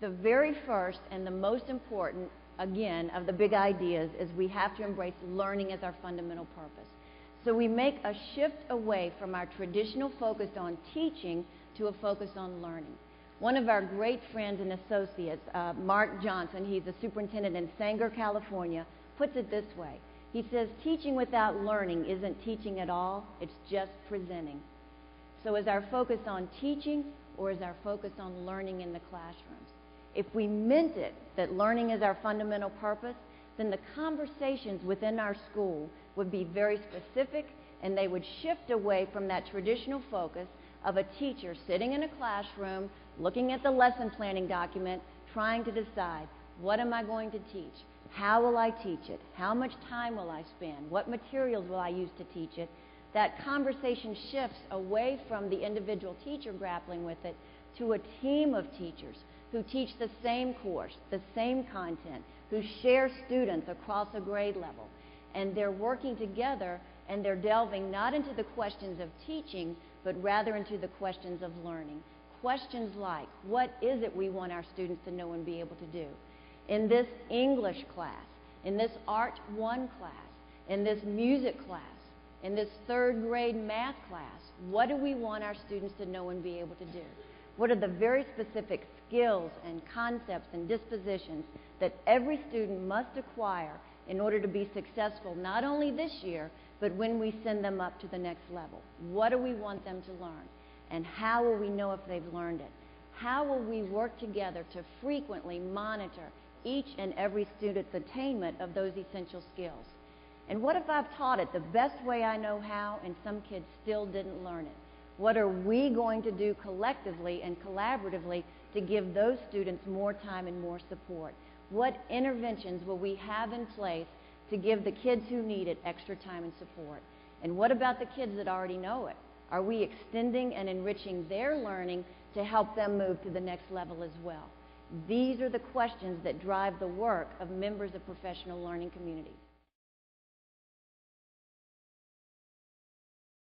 The very first and the most important, again, of the big ideas is we have to embrace learning as our fundamental purpose. So we make a shift away from our traditional focus on teaching to a focus on learning. One of our great friends and associates, Mark Johnson, he's a superintendent in Sanger, California, puts it this way. He says, teaching without learning isn't teaching at all, it's just presenting. So is our focus on teaching or is our focus on learning in the classrooms? If we meant it that learning is our fundamental purpose, then the conversations within our school would be very specific and they would shift away from that traditional focus of a teacher sitting in a classroom, looking at the lesson planning document, trying to decide, what am I going to teach? How will I teach it? How much time will I spend? What materials will I use to teach it? That conversation shifts away from the individual teacher grappling with it to a team of teachers who teach the same course, the same content, who share students across a grade level. And they're working together and they're delving not into the questions of teaching, but rather into the questions of learning. Questions like, what is it we want our students to know and be able to do? In this English class, in this Art 1 class, in this music class, in this third grade math class, what do we want our students to know and be able to do? What are the very specific skills and concepts and dispositions that every student must acquire in order to be successful not only this year, but when we send them up to the next level? What do we want them to learn? And how will we know if they've learned it? How will we work together to frequently monitor each and every student's attainment of those essential skills? And what if I've taught it the best way I know how and some kids still didn't learn it? What are we going to do collectively and collaboratively to give those students more time and more support? What interventions will we have in place to give the kids who need it extra time and support? And what about the kids that already know it? Are we extending and enriching their learning to help them move to the next level as well? These are the questions that drive the work of members of professional learning communities.